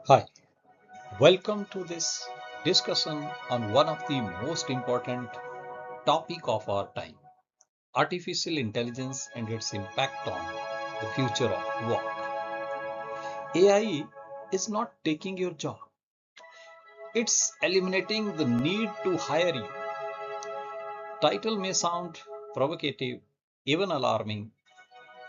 Hi, welcome to this discussion on one of the most important topic of our time, artificial intelligence and its impact on the future of work. AI is not taking your job. It's eliminating the need to hire you. Title may sound provocative, even alarming,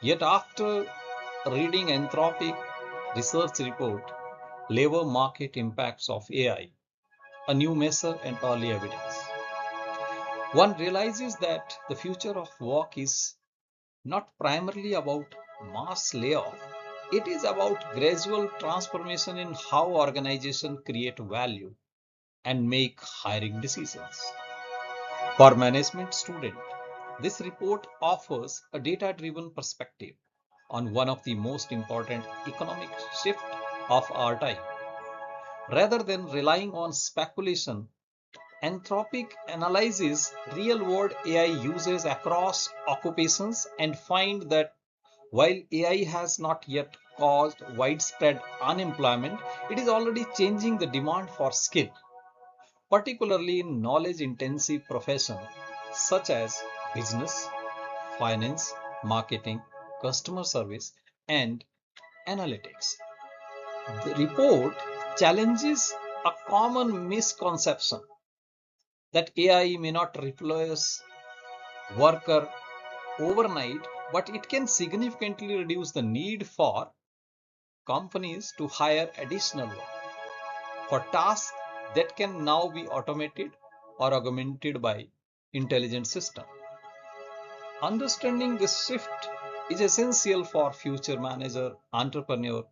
yet after reading Anthropic research report, labor market impacts of AI, a new measure and early evidence, one realizes that the future of work is not primarily about mass layoff. It is about gradual transformation in how organizations create value and make hiring decisions. For management student, this report offers a data-driven perspective on one of the most important economic shifts of our time. Rather than relying on speculation, Anthropic analyzes real-world AI uses across occupations and find that while AI has not yet caused widespread unemployment, it is already changing the demand for skill, particularly in knowledge-intensive professions such as business, finance, marketing, customer service, and analytics. The report challenges a common misconception that AI may not replace worker overnight, but it can significantly reduce the need for companies to hire additional work for tasks that can now be automated or augmented by intelligent systems. Understanding this shift is essential for future manager, entrepreneur,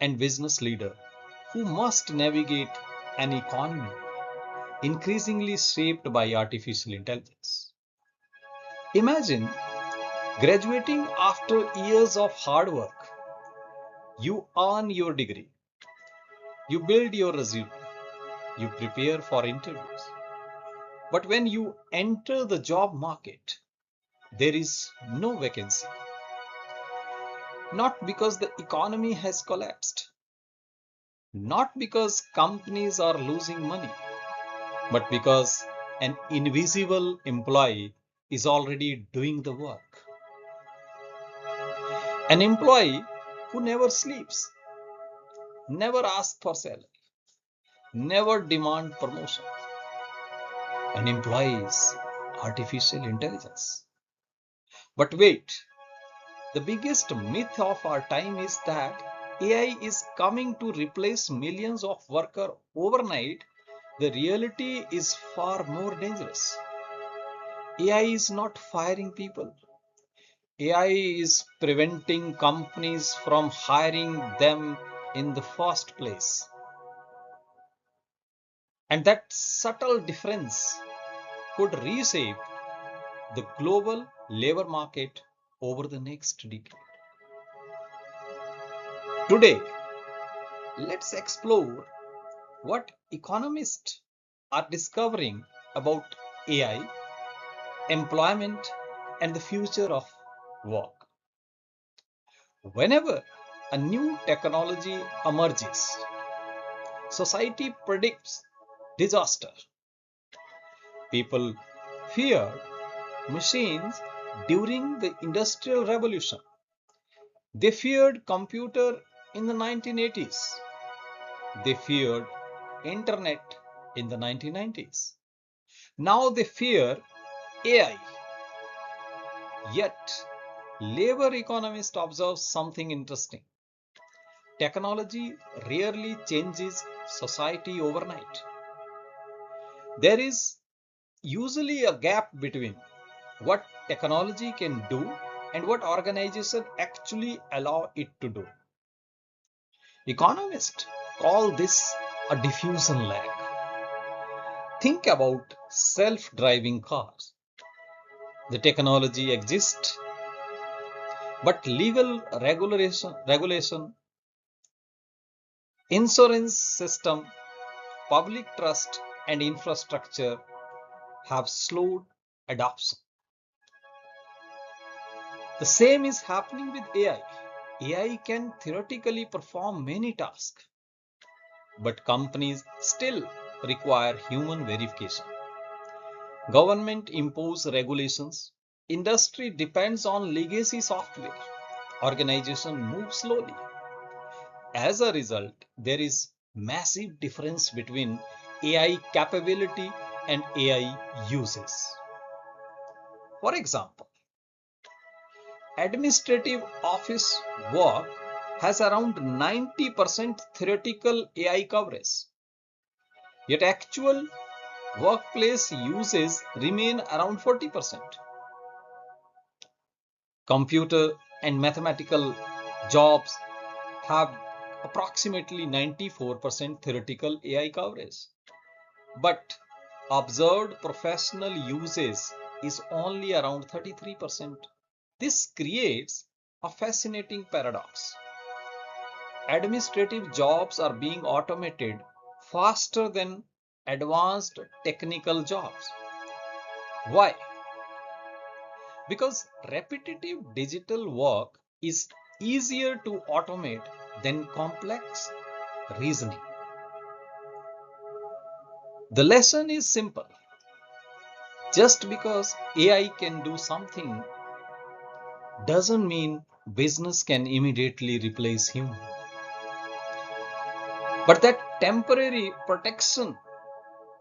and business leader who must navigate an economy increasingly shaped by artificial intelligence. Imagine graduating after years of hard work. You earn your degree, you build your resume, you prepare for interviews. But when you enter the job market, there is no vacancy. Not because the economy has collapsed, not because companies are losing money, but because an invisible employee is already doing the work. An employee who never sleeps, never asks for salary, never demand promotion, and employs artificial intelligence. But wait, the biggest myth of our time is that AI is coming to replace millions of workers overnight. The reality is far more dangerous. AI is not firing people. AI is preventing companies from hiring them in the first place. And that subtle difference could reshape the global labor market over the next decade. Today, let's explore what economists are discovering about AI, employment, and the future of work. Whenever a new technology emerges, society predicts disaster. People feared machines during the Industrial Revolution. They feared computer in the 1980s. They feared internet in the 1990s. Now they fear AI. Yet, labor economists observe something interesting. Technology rarely changes society overnight. There is usually a gap between what technology can do and what organizations actually allow it to do. Economists call this a diffusion lag. Think about self-driving cars. The technology exists, but legal regulation, insurance system, public trust, and infrastructure have slowed adoption. The same is happening with AI. AI can theoretically perform many tasks, but companies still require human verification. Government impose regulations. Industry depends on legacy software. Organization move slowly. As a result, there is massive difference between AI capability and AI uses. For example, administrative office work has around 90% theoretical AI coverage, yet actual workplace uses remain around 40%. Computer and mathematical jobs have approximately 94% theoretical AI coverage, but observed professional uses is only around 33%. This creates a fascinating paradox. Administrative jobs are being automated faster than advanced technical jobs. Why? Because repetitive digital work is easier to automate than complex reasoning. The lesson is simple. Just because AI can do something doesn't mean business can immediately replace human. But that temporary protection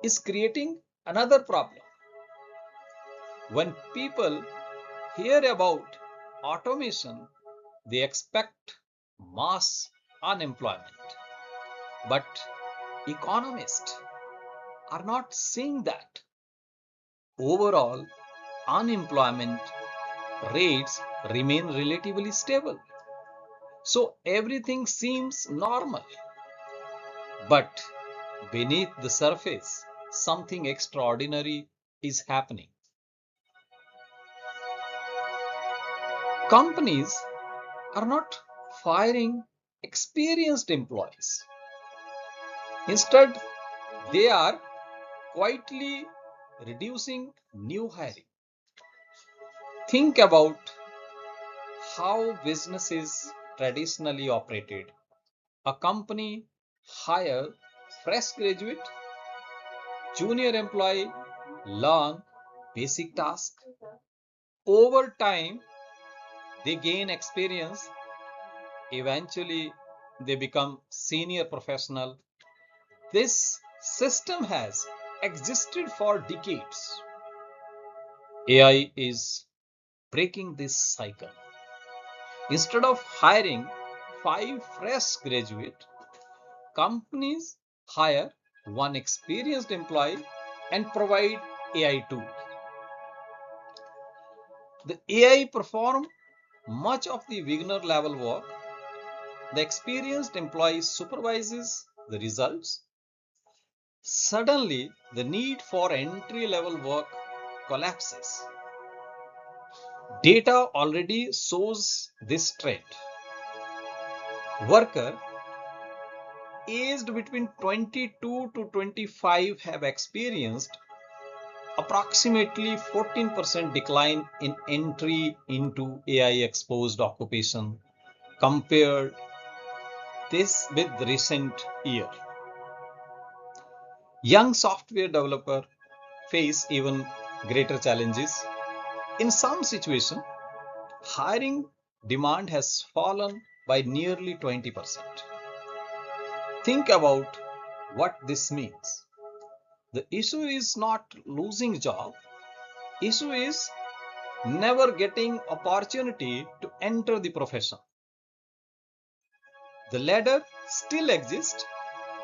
is creating another problem. When people hear about automation, they expect mass unemployment. But economists are not seeing that. Overall, unemployment rates remain relatively stable. So everything seems normal. But beneath the surface, something extraordinary is happening. Companies are not firing experienced employees. Instead, they are quietly reducing new hiring. Think about how businesses traditionally operated. A company hire fresh graduate, junior employee learn basic tasks. Over time, they gain experience. Eventually, they become senior professional. This system has existed for decades. AI is breaking this cycle. Instead of hiring 5 fresh graduates, companies hire one experienced employee and provide AI tools. The AI perform much of the beginner level work. The experienced employee supervises the results. Suddenly, the need for entry level work collapses. Data already shows this trend. Workers aged between 22 to 25 have experienced approximately 14% decline in entry into AI exposed occupation compared this with recent year. Young software developers face even greater challenges. In some situations, hiring demand has fallen by nearly 20%. Think about what this means. The issue is not losing job. Issue is never getting opportunity to enter the profession. The ladder still exists,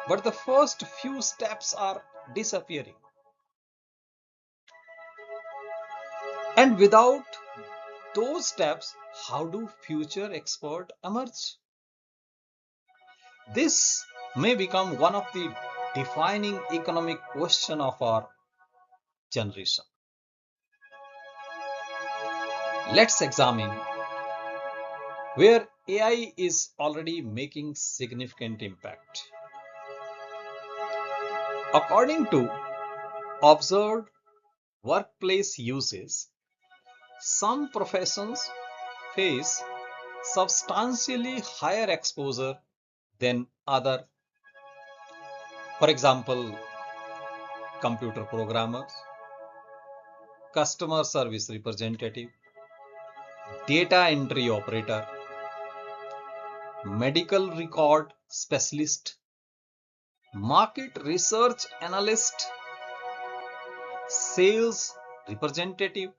but the first few steps are disappearing. And without those steps, how do future experts emerge? This may become one of the defining economic questions of our generation. Let's examine where AI is already making significant impact. According to observed workplace uses, some professions face substantially higher exposure than other. For example, computer programmers, customer service representative, data entry operator, medical record specialist, market research analyst, sales representative,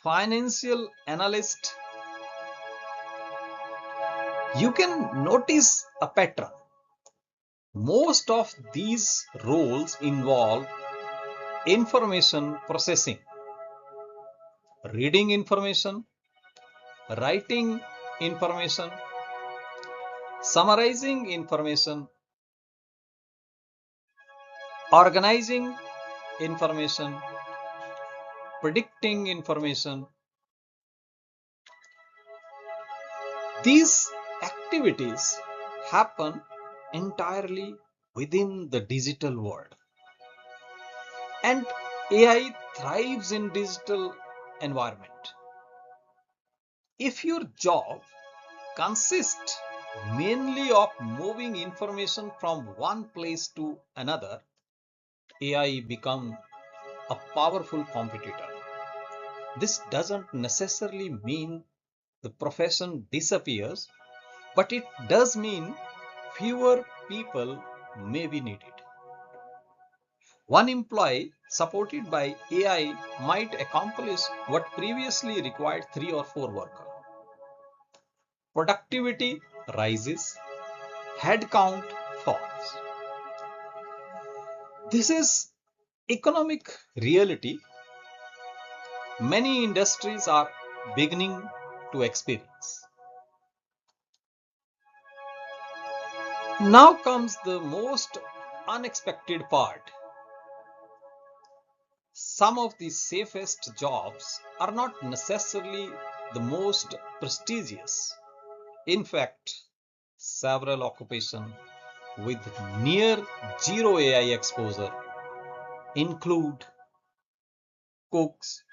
financial analyst. You can notice a pattern. Most of these roles involve information processing, reading information, writing information, summarizing information, organizing information, predicting information. These activities happen entirely within the digital world. And AI thrives in digital environment. If your job consists mainly of moving information from one place to another, AI becomes a powerful competitor. This doesn't necessarily mean the profession disappears, but it does mean fewer people may be needed. One employee supported by AI might accomplish what previously required 3 or 4 workers. Productivity rises, headcount falls. This is economic reality many industries are beginning to experience. Now comes the most unexpected part. Some of the safest jobs are not necessarily the most prestigious. In fact, several occupations with near zero AI exposure include cooks,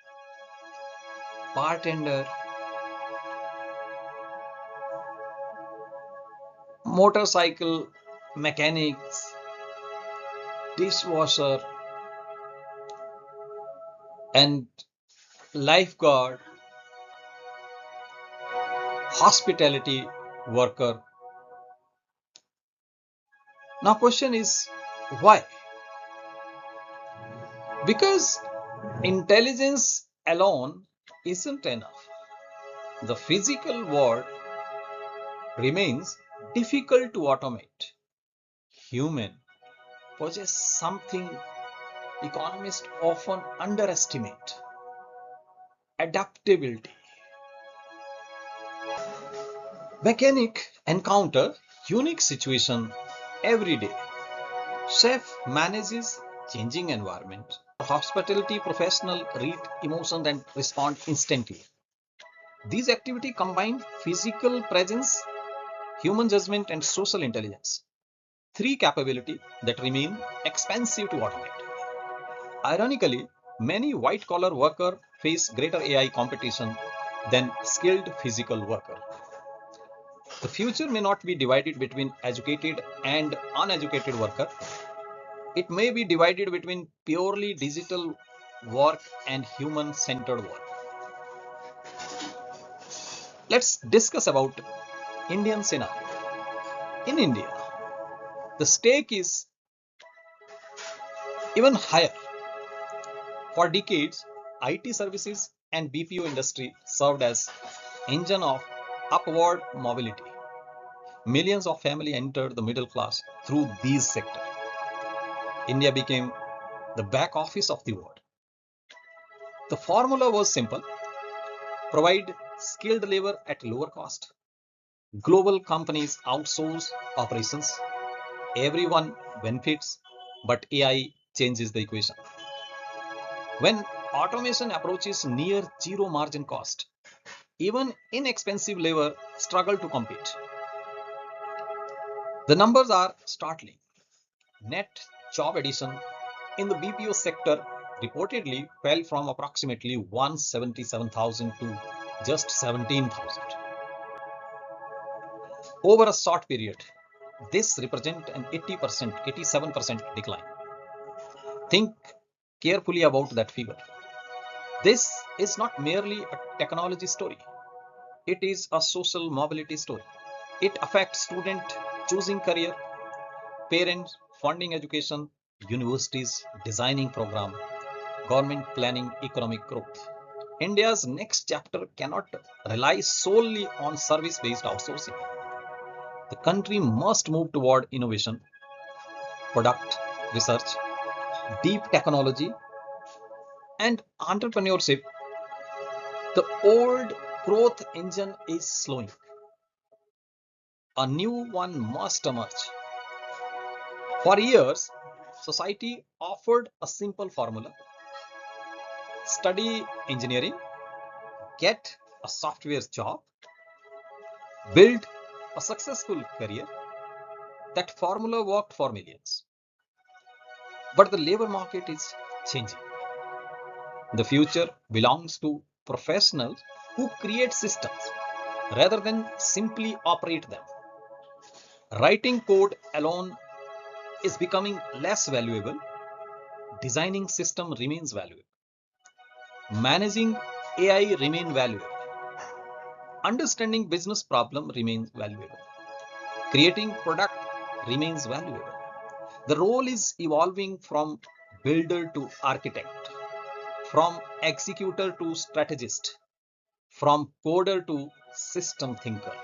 bartender, motorcycle mechanics, dishwasher, and lifeguard, hospitality worker. Now question is why? Because intelligence alone isn't enough. The physical world remains difficult to automate. Human possess something economists often underestimate: adaptability. Mechanic encounter unique situation every day. Chef manages changing environment. Hospitality professional read emotions and respond instantly. These activities combine physical presence, human judgment, and social intelligence. Three capabilities that remain expensive to automate. Ironically, many white-collar workers face greater AI competition than skilled physical workers. The future may not be divided between educated and uneducated workers. It may be divided between purely digital work and human-centered work. Let's discuss about Indian scenario. In India, the stake is even higher. For decades, IT services and BPO industry served as engine of upward mobility. Millions of families entered the middle class through these sectors. India became the back office of the world. The formula was simple: provide skilled labor at lower cost. Global companies outsource operations. Everyone benefits, but AI changes the equation. When automation approaches near zero margin cost, even inexpensive labor struggle to compete. The numbers are startling. Net job addition in the BPO sector reportedly fell from approximately 177,000 to just 17,000 over a short period. This represents an 80%, 87% decline. Think carefully about that figure. This is not merely a technology story. It is a social mobility story. It affects student choosing career, parents funding education, universities designing program, government planning economic growth. India's next chapter cannot rely solely on service-based outsourcing. The country must move toward innovation, product research, deep technology, and entrepreneurship. The old growth engine is slowing. A new one must emerge. For years, society offered a simple formula: study engineering, get a software job, build a successful career. That formula worked for millions. But the labor market is changing. The future belongs to professionals who create systems rather than simply operate them. Writing code alone is becoming less valuable. Designing system remains valuable. Managing AI remains valuable. Understanding business problem remains valuable. Creating product remains valuable. The role is evolving from builder to architect, from executor to strategist, from coder to system thinker.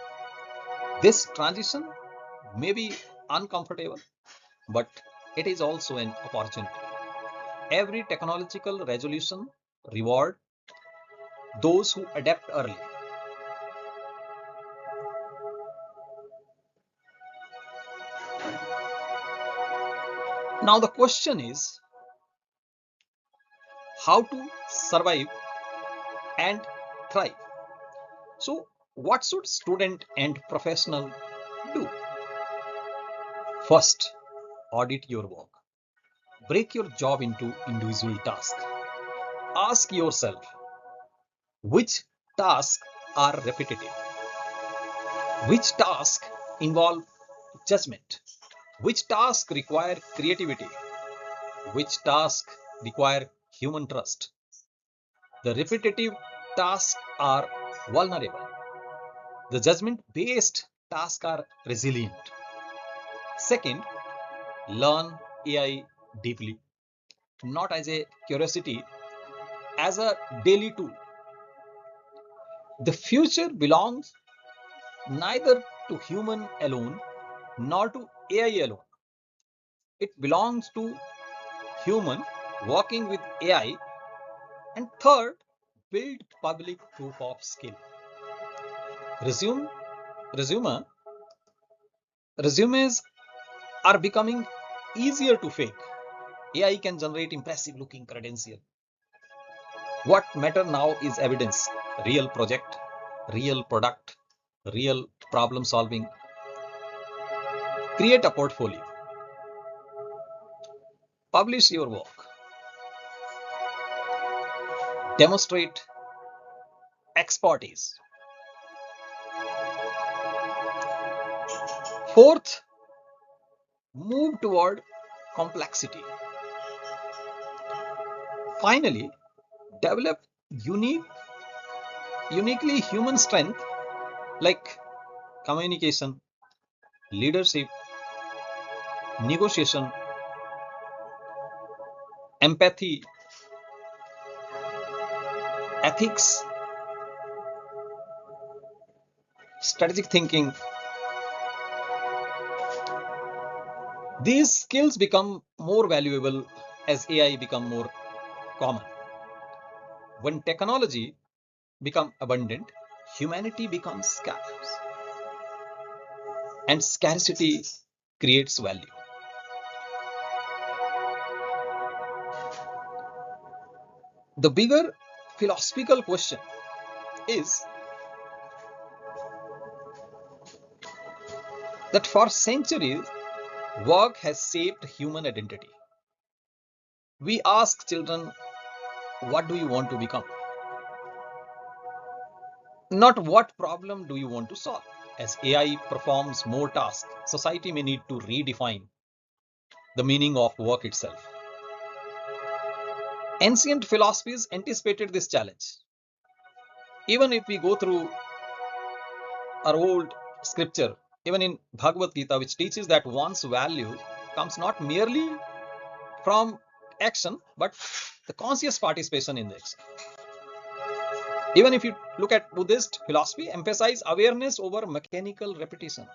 This transition may be uncomfortable, but it is also an opportunity. Every technological resolution reward those who adapt early. Now the question is how to survive and thrive. So what should student and professional do? First, audit your work. Break your job into individual tasks. Ask yourself which tasks are repetitive, which tasks involve judgment, which tasks require creativity, which tasks require human trust. The repetitive tasks are vulnerable. The judgment-based tasks are resilient. Second, learn AI deeply, not as a curiosity, as a daily tool. The future belongs neither to human alone nor to AI alone. It belongs to human working with AI. And third, build public proof of skill. Resume, resume, Resumes are becoming easier to fake. AI can generate impressive looking credentials. What matter now is evidence, real project, real product, real problem solving. Create a portfolio. Publish your work. Demonstrate expertise. Fourth, move toward complexity. Finally, develop uniquely human strength like communication, leadership, negotiation, empathy, ethics, strategic thinking. These skills become more valuable as AI become more common. When technology becomes abundant, humanity becomes scarce, and scarcity creates value. The bigger philosophical question is that for centuries, work has shaped human identity. We ask children, what do you want to become? Not what problem do you want to solve? As AI performs more tasks, society may need to redefine the meaning of work itself. Ancient philosophies anticipated this challenge. Even if we go through our old scripture, even in Bhagavad Gita, which teaches that one's value comes not merely from action, but the conscious participation in the action. Even if you look at Buddhist philosophy, emphasize awareness over mechanical repetition.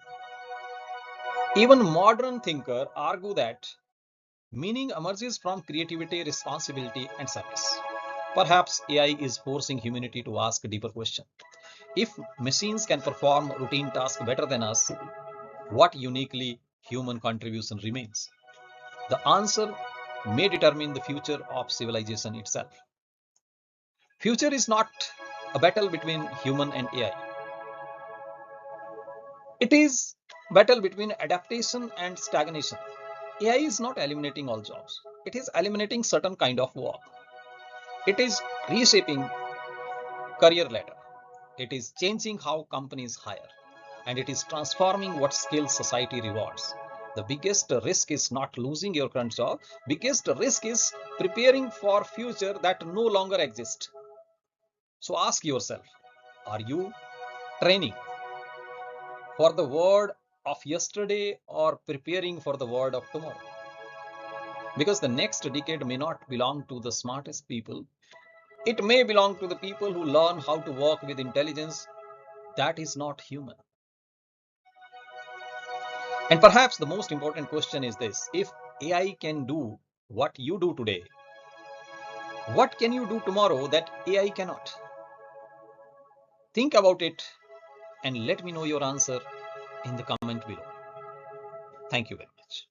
Even modern thinkers argue that meaning emerges from creativity, responsibility, and service. Perhaps AI is forcing humanity to ask a deeper question. If machines can perform routine tasks better than us, what uniquely human contribution remains? The answer may determine the future of civilization itself. Future is not a battle between human and AI. It is a battle between adaptation and stagnation. AI is not eliminating all jobs. It is eliminating certain kind of work. It is reshaping career ladder. It is changing how companies hire, and it is transforming what skills society rewards. The biggest risk is not losing your current job. Biggest risk is preparing for future that no longer exists. So ask yourself, are you training for the world of yesterday or preparing for the world of tomorrow? Because the next decade may not belong to the smartest people. It may belong to the people who learn how to work with intelligence that is not human. And perhaps the most important question is this: if AI can do what you do today, what can you do tomorrow that AI cannot? Think about it and let me know your answer in the comment below. Thank you very much.